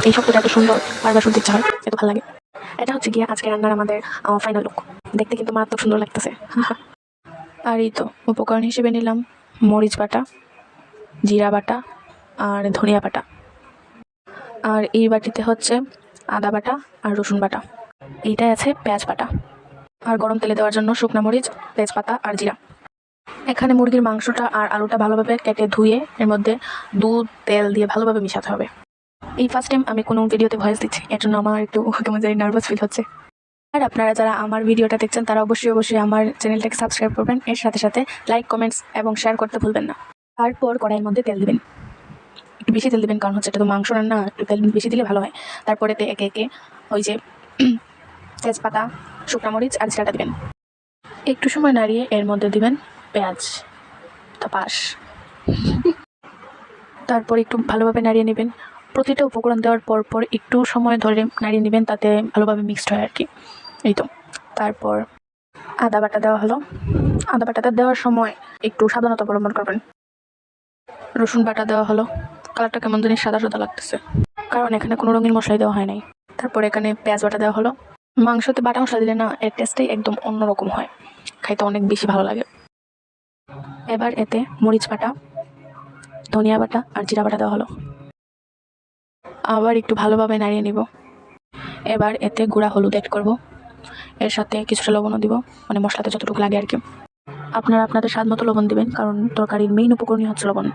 এই শব্দটা এত সুন্দর, বারবার শুনতে ইচ্ছা হয়, এত ভালো লাগে। এটা হচ্ছে গিয়ে আজকে রান্নার আমাদের ফাইনাল লুক। দেখতে কিন্তু মারাত্মক সুন্দর লাগতেছে। আর এই তো উপকরণ হিসেবে নিলাম মরিচ বাটা, জিরা বাটা আর ধনিয়া বাটা। আর এই বাটিতে হচ্ছে আদা বাটা আর রসুন বাটা। এইটাই আছে পেঁয়াজ বাটা। আর গরম তেলে দেওয়ার জন্য শুকনো মরিচ, তেজপাতা আর জিরা। এখানে মুরগির মাংসটা আর আলুটা ভালোভাবে কেটে ধুয়ে এর মধ্যে দুধ তেল দিয়ে ভালোভাবে মিশাতে হবে। এই ফার্স্ট টাইম আমি কোনো ভিডিওতে ভয়েস দিচ্ছি, এর জন্য আমার একটু কেমন জানি নার্ভাস ফিল হচ্ছে। আর আপনারা যারা আমার ভিডিওটা দেখছেন তারা অবশ্যই আমার চ্যানেলটাকে সাবস্ক্রাইব করবেন, এর সাথে সাথে লাইক, কমেন্টস এবং শেয়ার করতে ভুলবেন না। তারপর কড়াইয়ের মধ্যে তেল দিবেন, একটু বেশি তেল দিবেন, কারণ হচ্ছে এটা তো মাংস রান্না, একটু তেল বেশি দিলে ভালো হয়। তারপরে একে একে ওই যে তেজপাতা, শুকনো মরিচ আর জিরাটা দিবেন। একটু সময় নাড়িয়ে এর মধ্যে দিবেন পেঁয়াজ পাশ। তারপর একটু ভালোভাবে নাড়িয়ে নেবেন। প্রতিটা উপকরণ দেওয়ার পর একটু সময় ধরে নাড়িয়ে নেবেন, তাতে ভালোভাবে মিক্সড হয় আর কি। এই তো তারপর আদা বাটা দেওয়া হলো। আদা বাটাটা দেওয়ার সময় একটু সাবধানতা অবলম্বন করবেন। রসুন বাটা দেওয়া হলো। কালারটা কেমন জানি সাদা সাদা লাগতেছে, কারণ এখানে কোনো রঙিন মশলাই দেওয়া হয় নাই। তারপর এখানে পেঁয়াজ বাটা দেওয়া হলো। মাংসতে বাটা মশলা দিলে না, এর টেস্টটাই একদম অন্যরকম হয়, খাইতে অনেক বেশি ভালো লাগে। এবার এতে মরিচ বাটা, ধনিয়া বাটা আর জিরা বাটা দেওয়া হলো। আবার একটু ভালোভাবে নাড়িয়ে নিব। এবার এতে গুঁড়া হলুদ অ্যাড করব, এর সাথে কিছুটা লবণও দিব, মানে মশলাতে যতটুকু লাগে আর কি। আপনারা আপনাদের স্বাদ মতো লবণ দিবেন, কারণ তরকারির মেইন উপকরণই হচ্ছে লবণ।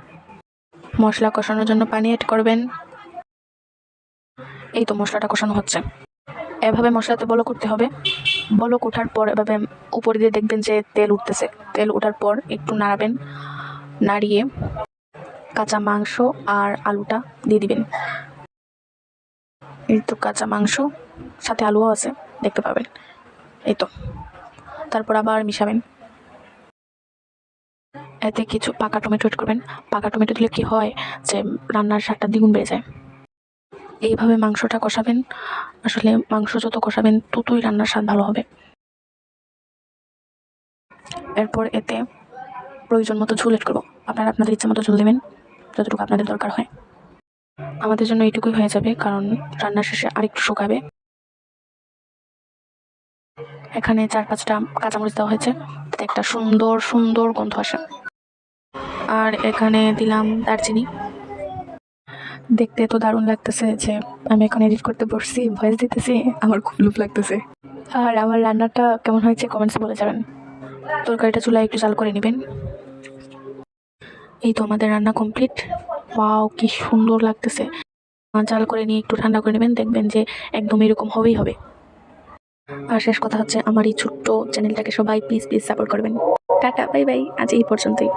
মশলা কষানোর জন্য পানি অ্যাড করবেন। এই তো মশলাটা কষানো হচ্ছে। এভাবে মশলাতে বলক উঠতে হবে। বলক ওঠার পর এভাবে উপরে দিয়ে দেখবেন যে তেল উঠতেছে। তেল ওঠার পর একটু নাড়াবেন, নাড়িয়ে কাঁচা মাংস আর আলুটা দিয়ে দিবেন। এই তো কাঁচা মাংস সাথে আলুও আছে, দেখতে পাবেন। এই তো তারপর আবার মিশাবেন। এতে কিছু পাকা টমেটো অ্যাড করবেন। পাকা টমেটো দিলে কি হয় যে রান্নার স্বাদটা দ্বিগুণ বেড়ে যায়। এইভাবে মাংসটা কষাবেন। আসলে মাংস যত কষাবেন ততই রান্নার স্বাদ ভালো হবে। এরপর এতে প্রয়োজন মতো ঝোল এড করবো। আপনারা আপনাদের ইচ্ছা মতো ঝোল দেবেন, যতটুকু আপনাদের দরকার হয়। আমাদের জন্য এইটুকুই হয়ে যাবে, কারণ রান্নার শেষে আরেকটু শুকাবে। এখানে 4-5টা কাঁচামরিচ দেওয়া হয়েছে, তাতে একটা সুন্দর সুন্দর গন্ধ আসে। আর এখানে দিলাম দারচিনি। দেখতে তো দারুণ লাগতেছে যে আমি এখন এডিট করতে বসছি, ভয়েস দিতেছি, আমার খুব লুপ লাগতেছে। আর আমার রান্নাটা কেমন হয়েছে কমেন্টসে বলে যাবেন। তরকারিটা চুলায় একটু জাল করে নেবেন। এই তো আমাদের রান্না কমপ্লিট। ওয়াও, কি সুন্দর লাগতেছে। জাল করে নিয়ে একটু ঠান্ডা করে নেবেন, দেখবেন যে একদম এরকম হবেই হবে। আর শেষ কথা হচ্ছে, আমার এই ছোট্ট চ্যানেলটাকে সবাই প্লিজ সাপোর্ট করবেন। টাটা, বাই বাই, আজ এই পর্যন্তই।